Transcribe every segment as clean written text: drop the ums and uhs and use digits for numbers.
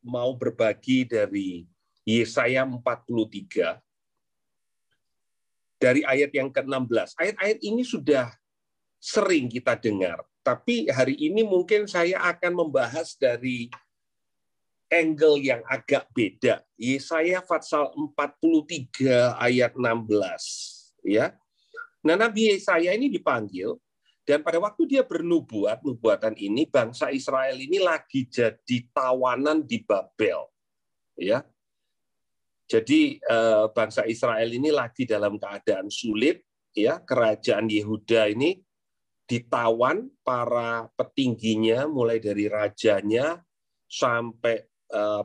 Mau berbagi dari Yesaya 43 dari ayat yang ke-16. Ayat-ayat ini sudah sering kita dengar, tapi hari ini mungkin saya akan membahas dari angle yang agak beda. Yesaya pasal 43 ayat 16, ya. Nah, Nabi Yesaya ini dipanggil, dan pada waktu dia bernubuat, nubuatan ini bangsa Israel ini lagi jadi tawanan di Babel, ya. Jadi bangsa Israel ini lagi dalam keadaan sulit, ya. Kerajaan Yehuda ini ditawan para petingginya, mulai dari rajanya sampai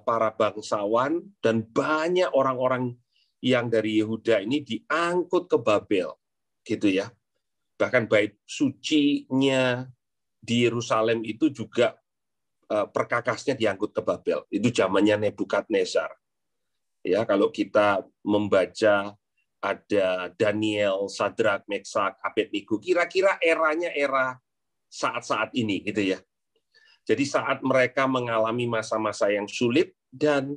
para bangsawan, dan banyak orang-orang yang dari Yehuda ini diangkut ke Babel, gitu ya. Bahkan bait sucinya di Yerusalem itu juga perkakasnya diangkut ke Babel. Itu zamannya Nebukadnezar. Ya, kalau kita membaca ada Daniel, Sadrak, Meksak, Abednego, kira-kira eranya era saat-saat ini, gitu ya. Jadi saat mereka mengalami masa-masa yang sulit dan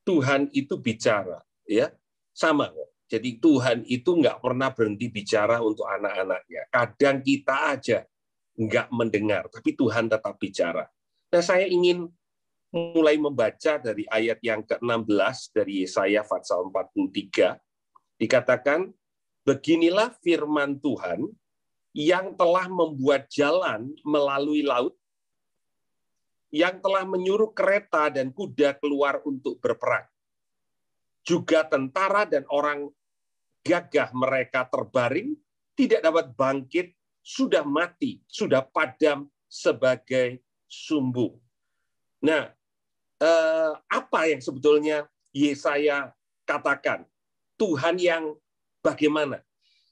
Tuhan itu bicara, ya, sama. Jadi Tuhan itu nggak pernah berhenti bicara untuk anak-anaknya. Kadang kita aja nggak mendengar, tapi Tuhan tetap bicara. Nah, saya ingin mulai membaca dari ayat yang ke-16 dari Yesaya pasal 43. Dikatakan, beginilah firman Tuhan yang telah membuat jalan melalui laut, yang telah menyuruh kereta dan kuda keluar untuk berperang. Juga tentara dan orang gagah mereka terbaring, tidak dapat bangkit, sudah mati, sudah padam sebagai sumbu. Nah, apa yang sebetulnya Yesaya katakan? Tuhan yang bagaimana?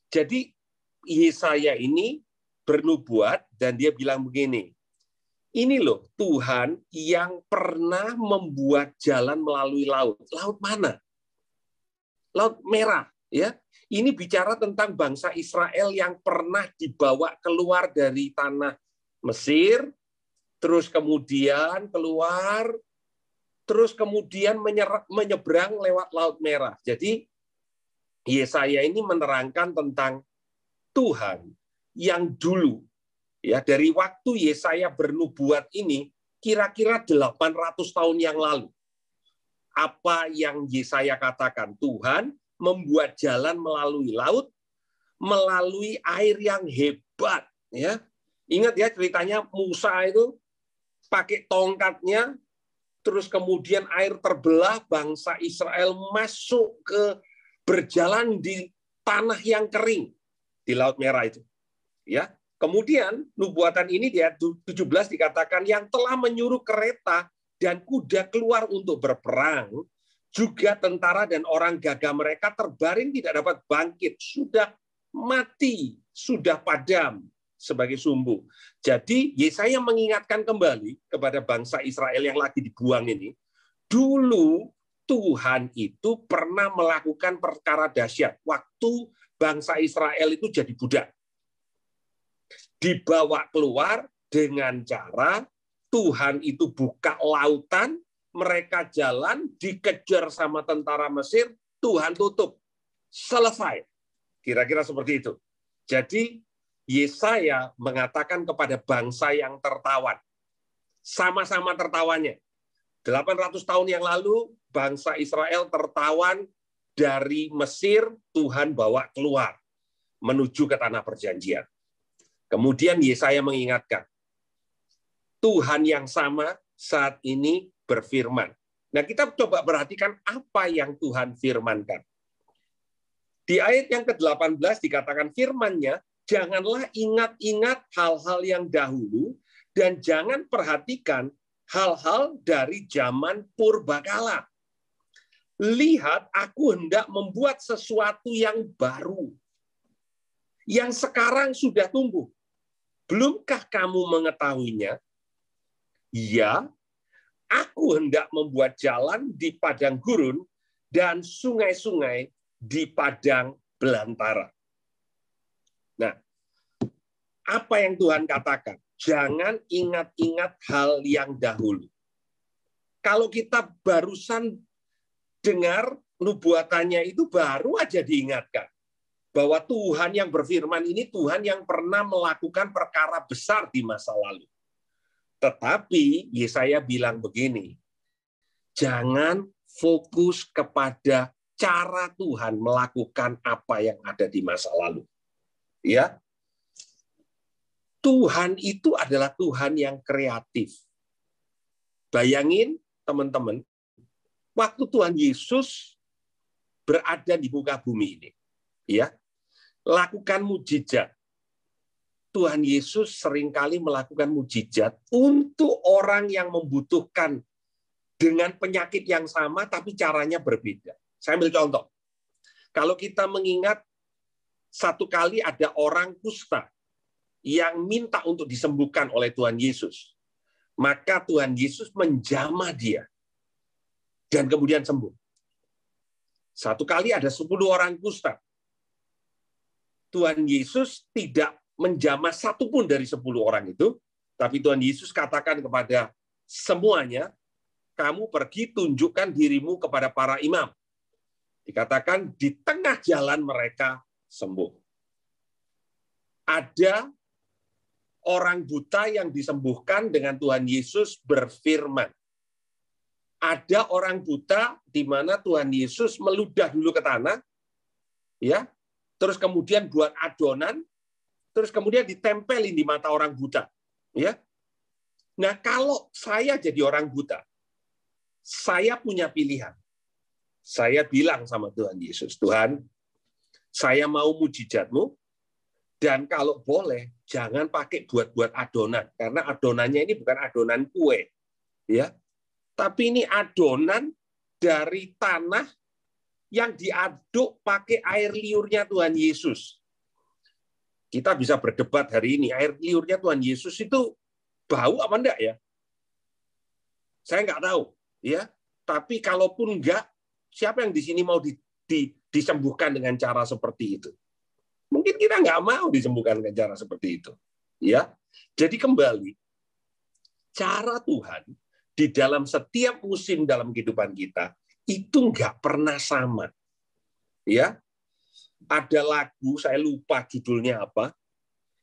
Jadi Yesaya ini bernubuat dan dia bilang begini, ini loh Tuhan yang pernah membuat jalan melalui laut. Laut mana? Laut Merah, ya. Ini bicara tentang bangsa Israel yang pernah dibawa keluar dari tanah Mesir, terus kemudian keluar, terus kemudian menyeberang lewat Laut Merah. Jadi Yesaya ini menerangkan tentang Tuhan yang dulu, ya, dari waktu Yesaya bernubuat ini kira-kira 800 tahun yang lalu. Apa yang Yesaya katakan? Tuhan membuat jalan melalui laut, melalui air yang hebat, ya. Ingat ya ceritanya Musa itu pakai tongkatnya, terus kemudian air terbelah, bangsa Israel masuk ke berjalan di tanah yang kering di Laut Merah itu. Ya. Kemudian nubuatan ini di ayat 17 dikatakan yang telah menyuruh kereta dan kuda keluar untuk berperang, juga tentara dan orang gagah mereka terbaring tidak dapat bangkit, sudah mati, sudah padam sebagai sumbu. Jadi Yesaya mengingatkan kembali kepada bangsa Israel yang lagi dibuang ini, dulu Tuhan itu pernah melakukan perkara dahsyat waktu bangsa Israel itu jadi budak. Dibawa keluar dengan cara Tuhan itu buka lautan, mereka jalan, dikejar sama tentara Mesir, Tuhan tutup. Selesai. Kira-kira seperti itu. Jadi Yesaya mengatakan kepada bangsa yang tertawan. Sama-sama tertawanya. 800 tahun yang lalu, bangsa Israel tertawan dari Mesir, Tuhan bawa keluar menuju ke tanah perjanjian. Kemudian Yesaya mengingatkan, Tuhan yang sama saat ini berfirman. Nah, kita coba perhatikan apa yang Tuhan firmankan. Di ayat yang ke-18 dikatakan firman-Nya, janganlah ingat-ingat hal-hal yang dahulu dan jangan perhatikan hal-hal dari zaman purbakala. Lihat, aku hendak membuat sesuatu yang baru, yang sekarang sudah tumbuh. Belumkah kamu mengetahuinya? Ya, aku hendak membuat jalan di padang gurun dan sungai-sungai di padang belantara. Nah, apa yang Tuhan katakan? Jangan ingat-ingat hal yang dahulu. Kalau kita barusan dengar nubuatannya itu baru aja diingatkan bahwa Tuhan yang berfirman ini Tuhan yang pernah melakukan perkara besar di masa lalu. Tetapi Yesaya bilang begini, jangan fokus kepada cara Tuhan melakukan apa yang ada di masa lalu. Ya. Tuhan itu adalah Tuhan yang kreatif. Bayangin teman-teman, waktu Tuhan Yesus berada di muka bumi ini, ya, lakukan mujizat. Tuhan Yesus seringkali melakukan mujizat untuk orang yang membutuhkan dengan penyakit yang sama, tapi caranya berbeda. Saya ambil contoh. Kalau kita mengingat satu kali ada orang kusta yang minta untuk disembuhkan oleh Tuhan Yesus, maka Tuhan Yesus menjamah dia dan kemudian sembuh. Satu kali ada 10 orang kusta. Tuhan Yesus tidak menjamah satu pun dari 10 orang itu, tapi Tuhan Yesus katakan kepada semuanya, kamu pergi tunjukkan dirimu kepada para imam. Dikatakan di tengah jalan mereka sembuh. Ada orang buta yang disembuhkan dengan Tuhan Yesus berfirman. Ada orang buta di mana Tuhan Yesus meludah dulu ke tanah, ya, terus kemudian buat adonan, terus kemudian ditempelin di mata orang buta, ya. Nah, kalau saya jadi orang buta, saya punya pilihan. Saya bilang sama Tuhan Yesus, Tuhan, saya mau mujizatmu, dan kalau boleh, jangan pakai buat-buat adonan, karena adonannya ini bukan adonan kue, ya, tapi ini adonan dari tanah yang diaduk pakai air liurnya Tuhan Yesus. Kita bisa berdebat hari ini, air liurnya Tuhan Yesus itu bau apa enggak ya? Saya nggak tahu, ya. Tapi kalaupun enggak, siapa yang di sini mau disembuhkan dengan cara seperti itu? Mungkin kita nggak mau disembuhkan dengan cara seperti itu, ya. Jadi kembali, cara Tuhan di dalam setiap musim dalam kehidupan kita itu nggak pernah sama, ya. Ada lagu, saya lupa judulnya apa,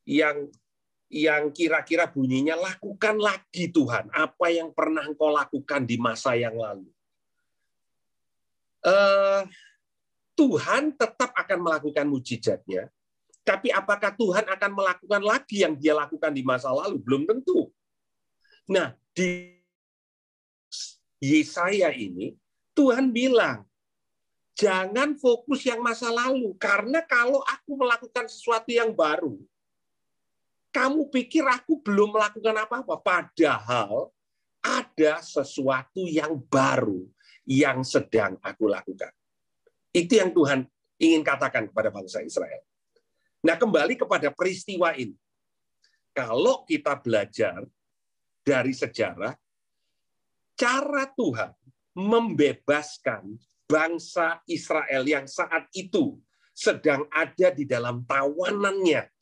yang kira-kira bunyinya, lakukan lagi Tuhan apa yang pernah Engkau lakukan di masa yang lalu. Tuhan tetap akan melakukan mujizatnya, tapi apakah Tuhan akan melakukan lagi yang dia lakukan di masa lalu? Belum tentu. Nah, di Yesaya ini, Tuhan bilang, jangan fokus yang masa lalu, karena kalau aku melakukan sesuatu yang baru, kamu pikir aku belum melakukan apa-apa, padahal ada sesuatu yang baru yang sedang aku lakukan. Itu yang Tuhan ingin katakan kepada bangsa Israel. Nah, kembali kepada peristiwa ini. Kalau kita belajar dari sejarah, cara Tuhan membebaskan bangsa Israel yang saat itu sedang ada di dalam tawanannya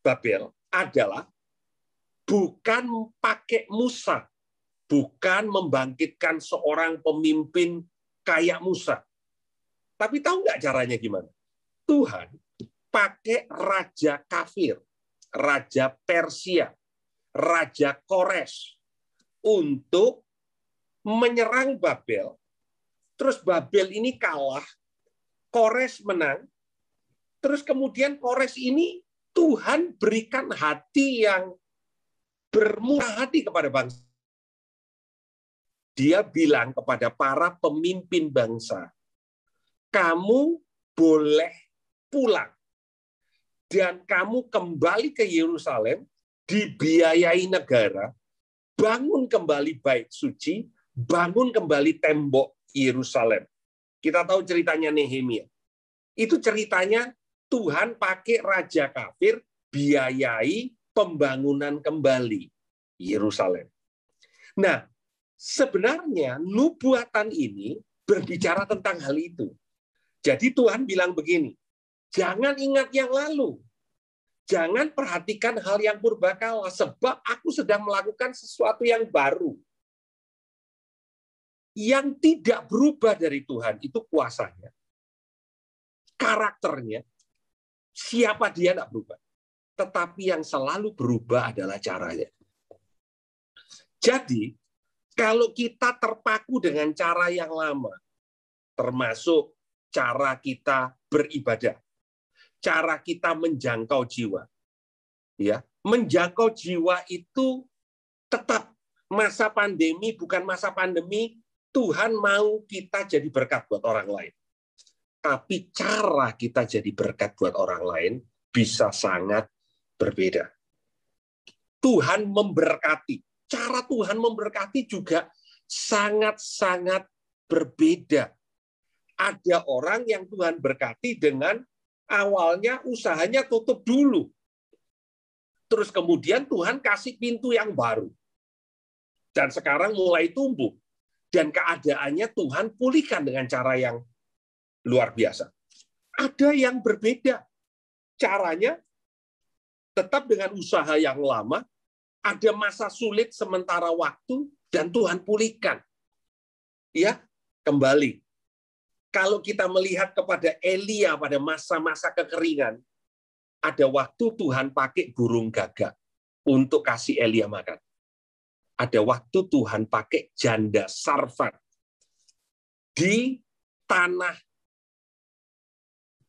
Babel adalah bukan pakai Musa, bukan membangkitkan seorang pemimpin kayak Musa. Tapi tahu nggak caranya gimana? Tuhan pakai raja kafir, raja Persia, raja Kores untuk menyerang Babel. Terus Babel ini kalah, Kores menang. Terus kemudian Kores ini Tuhan berikan hati yang bermurah hati kepada bangsa. Dia bilang kepada para pemimpin bangsa, kamu boleh pulang dan kamu kembali ke Yerusalem, dibiayai negara, bangun kembali bait suci, bangun kembali tembok Yerusalem. Kita tahu ceritanya Nehemia. Itu ceritanya Tuhan pakai raja kafir biayai pembangunan kembali Yerusalem. Nah, sebenarnya nubuatan ini berbicara tentang hal itu. Jadi Tuhan bilang begini, Jangan ingat yang lalu. Jangan perhatikan hal yang purbakala, sebab aku sedang melakukan sesuatu yang baru. Yang tidak berubah dari Tuhan itu kuasanya, karakternya, siapa dia tidak berubah. Tetapi yang selalu berubah adalah caranya. Jadi, kalau kita terpaku dengan cara yang lama, termasuk cara kita beribadah, cara kita menjangkau jiwa, ya, menjangkau jiwa itu tetap masa pandemi bukan masa pandemi. Tuhan mau kita jadi berkat buat orang lain, tapi cara kita jadi berkat buat orang lain bisa sangat berbeda. Tuhan memberkati, cara Tuhan memberkati juga sangat-sangat berbeda. Ada orang yang Tuhan berkati dengan awalnya usahanya tutup dulu. Terus kemudian Tuhan kasih pintu yang baru. Dan sekarang mulai tumbuh. Dan keadaannya Tuhan pulihkan dengan cara yang luar biasa. Ada yang berbeda. Caranya tetap dengan usaha yang lama, ada masa sulit sementara waktu, dan Tuhan pulihkan. Ya, kembali. Kalau kita melihat kepada Elia pada masa-masa kekeringan, ada waktu Tuhan pakai burung gagak untuk kasih Elia makan. Ada waktu Tuhan pakai janda Sarfat di tanah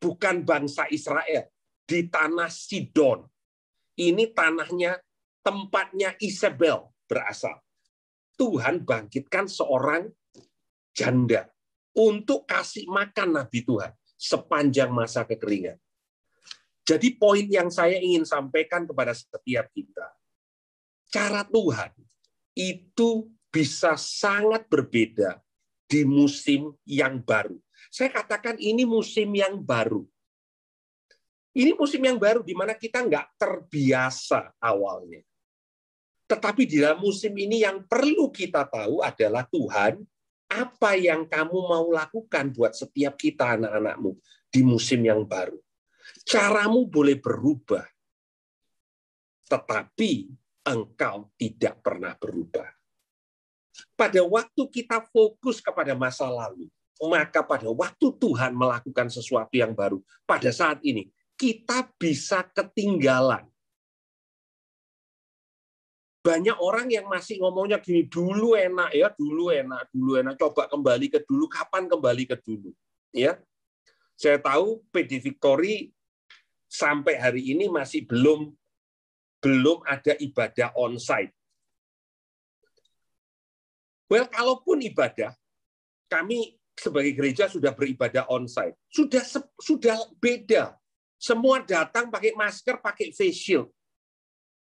bukan bangsa Israel, di tanah Sidon. Ini tanahnya, tempatnya Isabel berasal. Tuhan bangkitkan seorang janda untuk kasih makan Nabi Tuhan sepanjang masa kekeringan. Jadi poin yang saya ingin sampaikan kepada setiap kita, cara Tuhan itu bisa sangat berbeda di musim yang baru. Saya katakan ini musim yang baru. Ini musim yang baru di mana kita nggak terbiasa awalnya. Tetapi di dalam musim ini yang perlu kita tahu adalah Tuhan, apa yang kamu mau lakukan buat setiap kita anak-anakmu di musim yang baru. Caramu boleh berubah, tetapi engkau tidak pernah berubah. Pada waktu kita fokus kepada masa lalu, maka pada waktu Tuhan melakukan sesuatu yang baru, pada saat ini, kita bisa ketinggalan. Banyak orang yang masih ngomongnya gini, dulu enak ya, dulu enak, coba kembali ke dulu, kapan kembali ke dulu? Ya, saya tahu PD Victory sampai hari ini masih belum ada ibadah onsite. Well, kalaupun ibadah, kami sebagai gereja sudah beribadah onsite, sudah beda. Semua datang pakai masker, pakai face shield.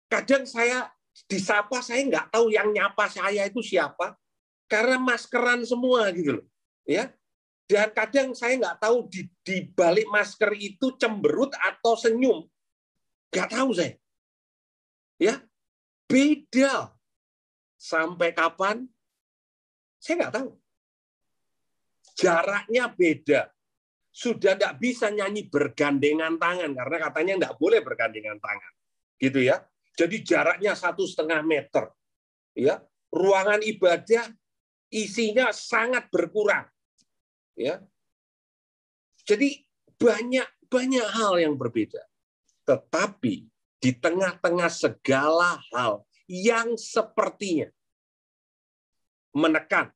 Kadang saya disapa, saya nggak tahu yang nyapa saya itu siapa, karena maskeran semua gitu loh. Ya. Dan kadang saya nggak tahu di balik masker itu cemberut atau senyum. Nggak tahu saya. Ya, beda. Sampai kapan? Saya nggak tahu. Jaraknya beda. Sudah nggak bisa nyanyi bergandengan tangan karena katanya nggak boleh bergandengan tangan, gitu ya. Jadi jaraknya 1,5 meter, ya. Ruangan ibadah isinya sangat berkurang, ya. Jadi banyak hal yang berbeda. Tetapi di tengah-tengah segala hal yang sepertinya menekan,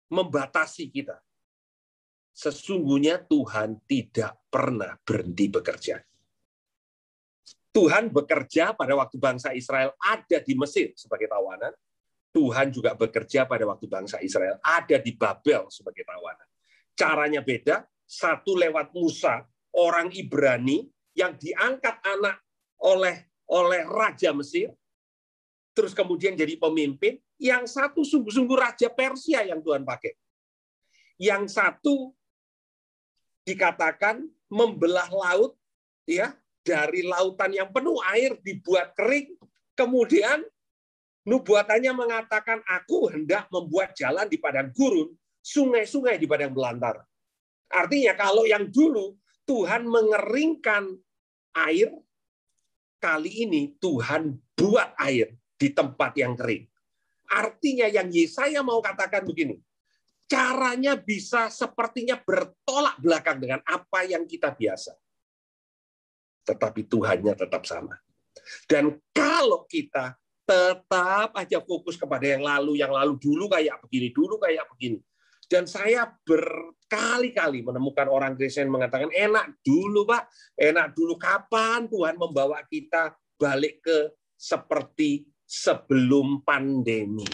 membatasi kita, sesungguhnya Tuhan tidak pernah berhenti bekerja. Tuhan bekerja pada waktu bangsa Israel ada di Mesir sebagai tawanan. Tuhan juga bekerja pada waktu bangsa Israel ada di Babel sebagai tawanan. Caranya beda, satu lewat Musa, orang Ibrani yang diangkat anak oleh Raja Mesir, terus kemudian jadi pemimpin. Yang satu sungguh-sungguh Raja Persia yang Tuhan pakai. Yang satu dikatakan membelah laut, ya, dari lautan yang penuh air dibuat kering, kemudian nubuatannya mengatakan aku hendak membuat jalan di padang gurun, sungai-sungai di padang belantara. Artinya kalau yang dulu Tuhan mengeringkan air, kali ini Tuhan buat air di tempat yang kering. Artinya yang Yesaya mau katakan begini, caranya bisa sepertinya bertolak belakang dengan apa yang kita biasa. Tetapi Tuhannya tetap sama. Dan kalau kita tetap aja fokus kepada yang lalu dulu kayak begini. Dan saya berkali-kali menemukan orang Kristen mengatakan, enak dulu Pak, enak dulu. Kapan Tuhan membawa kita balik ke seperti sebelum pandemi?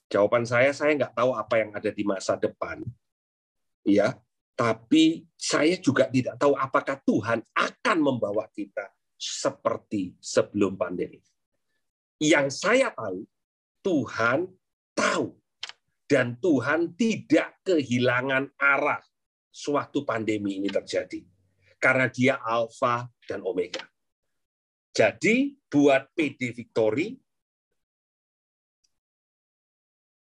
Jawaban saya nggak tahu apa yang ada di masa depan. Ya, tapi saya juga tidak tahu apakah Tuhan akan membawa kita seperti sebelum pandemi. Yang saya tahu, Tuhan tahu. Dan Tuhan tidak kehilangan arah sewaktu pandemi ini terjadi. Karena dia Alfa dan Omega. Jadi buat PD Victory,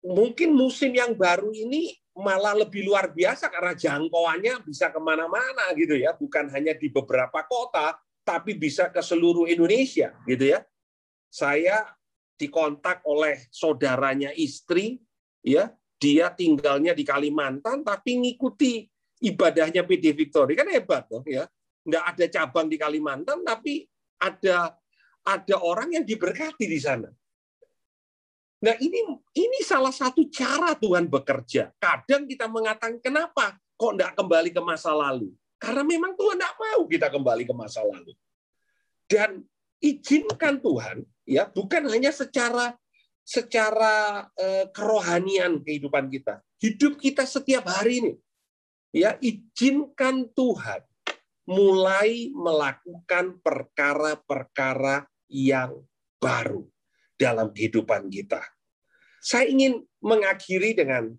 mungkin musim yang baru ini malah lebih luar biasa karena jangkauannya bisa kemana-mana gitu ya. Bukan hanya di beberapa kota, tapi bisa ke seluruh Indonesia gitu ya. Saya dikontak oleh saudaranya istri, ya, dia tinggalnya di Kalimantan tapi ngikuti ibadahnya PD Victory, kan hebat dong ya. Nggak ada cabang di Kalimantan tapi ada orang yang diberkati di sana. Nah, ini salah satu cara Tuhan bekerja. Kadang kita mengatakan, kenapa kok nggak kembali ke masa lalu? Karena memang Tuhan nggak mau kita kembali ke masa lalu. Dan izinkan Tuhan, ya, bukan hanya secara kerohanian kehidupan kita, hidup kita setiap hari ini, ya, izinkan Tuhan mulai melakukan perkara-perkara yang baru dalam kehidupan kita. Saya ingin mengakhiri dengan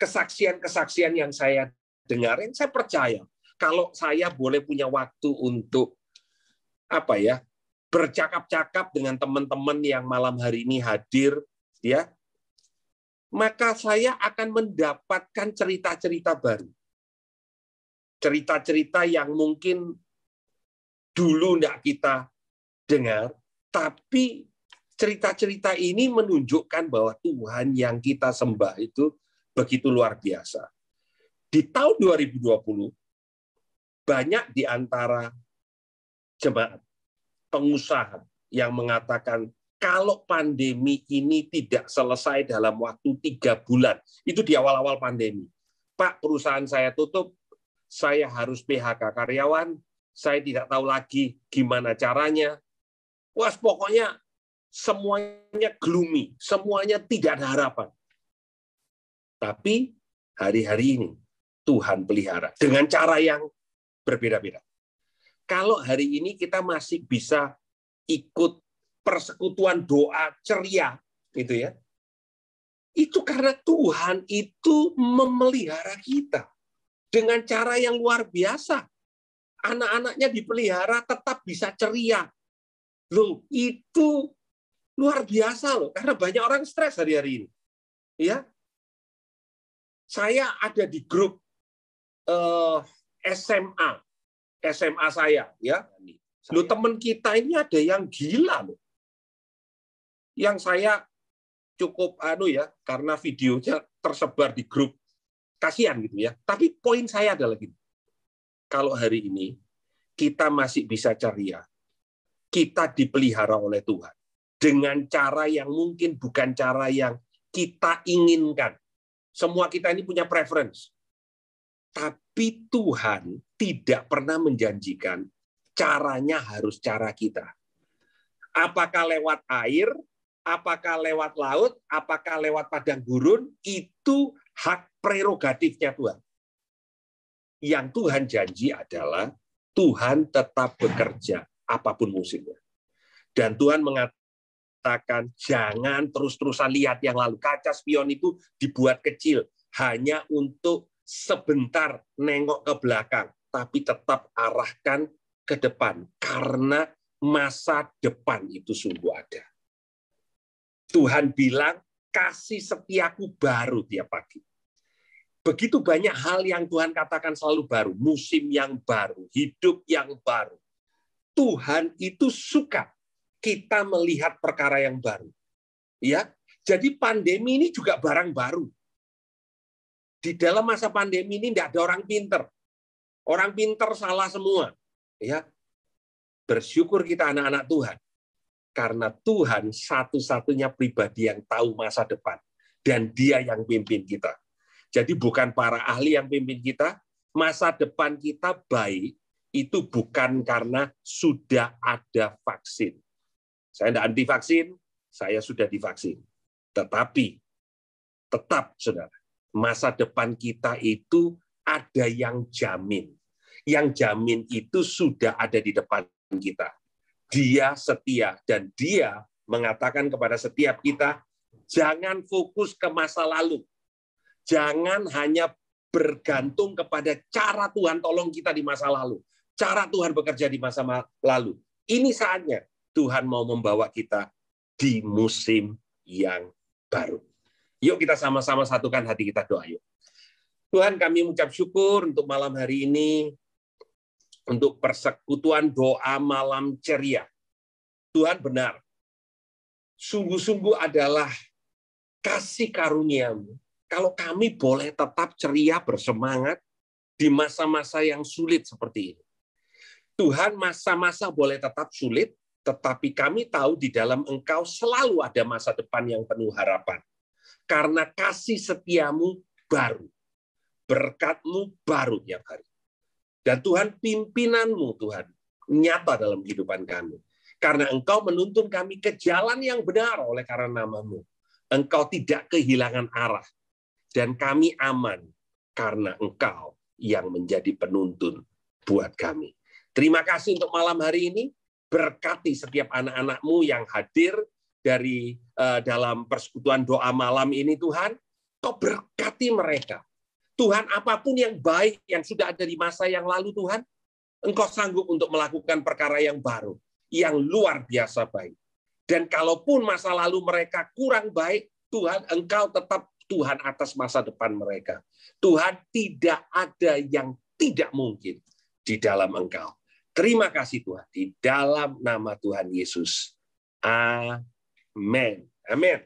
kesaksian-kesaksian yang saya dengarin. Saya percaya kalau saya boleh punya waktu untuk bercakap-cakap dengan teman-teman yang malam hari ini hadir, ya, maka saya akan mendapatkan cerita-cerita baru. Cerita-cerita yang mungkin dulu tidak kita dengar, tapi cerita-cerita ini menunjukkan bahwa Tuhan yang kita sembah itu begitu luar biasa. Di tahun 2020, banyak di antara jemaat, pengusaha yang mengatakan, kalau pandemi ini tidak selesai dalam waktu 3 bulan, itu di awal-awal pandemi, Pak, perusahaan saya tutup, saya harus PHK karyawan, saya tidak tahu lagi gimana caranya. Wah, pokoknya semuanya gloomy, semuanya tidak ada harapan. Tapi hari-hari ini Tuhan pelihara dengan cara yang berbeda-beda. Kalau hari ini kita masih bisa ikut persekutuan doa ceria, gitu ya, itu karena Tuhan itu memelihara kita dengan cara yang luar biasa. Anak-anaknya dipelihara tetap bisa ceria. Loh, itu luar biasa loh, karena banyak orang stres hari-hari ini. Ya, saya ada di grup SMA saya, ya. Loh, teman kita ini ada yang gila loh. Yang saya cukup karena videonya tersebar di grup, kasihan gitu ya. Tapi poin saya adalah gini. Kalau hari ini kita masih bisa ceria, kita dipelihara oleh Tuhan dengan cara yang mungkin bukan cara yang kita inginkan. Semua kita ini punya preference. Tapi Tuhan tidak pernah menjanjikan caranya harus cara kita. Apakah lewat air, apakah lewat laut, apakah lewat padang gurun, itu hak prerogatifnya Tuhan. Yang Tuhan janji adalah Tuhan tetap bekerja apapun musimnya. Dan Tuhan mengatakan jangan terus-terusan lihat yang lalu. Kaca spion itu dibuat kecil hanya untuk sebentar nengok ke belakang, tapi tetap arahkan ke depan karena masa depan itu sungguh ada. Tuhan bilang kasih setiaku baru tiap pagi. Begitu banyak hal yang Tuhan katakan selalu baru, musim yang baru, hidup yang baru. Tuhan itu suka kita melihat perkara yang baru. Ya, jadi pandemi ini juga barang baru. Di dalam masa pandemi ini tidak ada orang pinter. Orang pinter salah semua. Ya, bersyukur kita anak-anak Tuhan. Karena Tuhan satu-satunya pribadi yang tahu masa depan. Dan Dia yang pimpin kita. Jadi bukan para ahli yang pimpin kita, masa depan kita baik itu bukan karena sudah ada vaksin. Saya tidak anti vaksin, saya sudah divaksin. Tetapi tetap, saudara, masa depan kita itu ada yang jamin. Yang jamin itu sudah ada di depan kita. Dia setia dan Dia mengatakan kepada setiap kita, jangan fokus ke masa lalu. Jangan hanya bergantung kepada cara Tuhan tolong kita di masa lalu. Cara Tuhan bekerja di masa lalu. Ini saatnya Tuhan mau membawa kita di musim yang baru. Yuk kita sama-sama satukan hati kita, doa yuk. Tuhan, kami mengucap syukur untuk malam hari ini, untuk persekutuan doa malam ceria. Tuhan benar, sungguh-sungguh adalah kasih karunia-Mu. Kalau kami boleh tetap ceria bersemangat di masa-masa yang sulit seperti ini. Tuhan, masa-masa boleh tetap sulit, tetapi kami tahu di dalam Engkau selalu ada masa depan yang penuh harapan. Karena kasih setiamu baru. Berkat-Mu baru tiap hari. Dan Tuhan, pimpinan-Mu, Tuhan, nyata dalam kehidupan kami. Karena Engkau menuntun kami ke jalan yang benar oleh karena nama-Mu. Engkau tidak kehilangan arah. Dan kami aman karena Engkau yang menjadi penuntun buat kami. Terima kasih untuk malam hari ini. Berkati setiap anak-anak-Mu yang hadir dari dalam persekutuan doa malam ini, Tuhan. Kau berkati mereka. Tuhan, apapun yang baik yang sudah ada di masa yang lalu, Tuhan, Engkau sanggup untuk melakukan perkara yang baru, yang luar biasa baik. Dan kalaupun masa lalu mereka kurang baik, Tuhan, Engkau tetap Tuhan atas masa depan mereka. Tuhan, tidak ada yang tidak mungkin di dalam Engkau. Terima kasih Tuhan, di dalam nama Tuhan Yesus. Amin. Amin.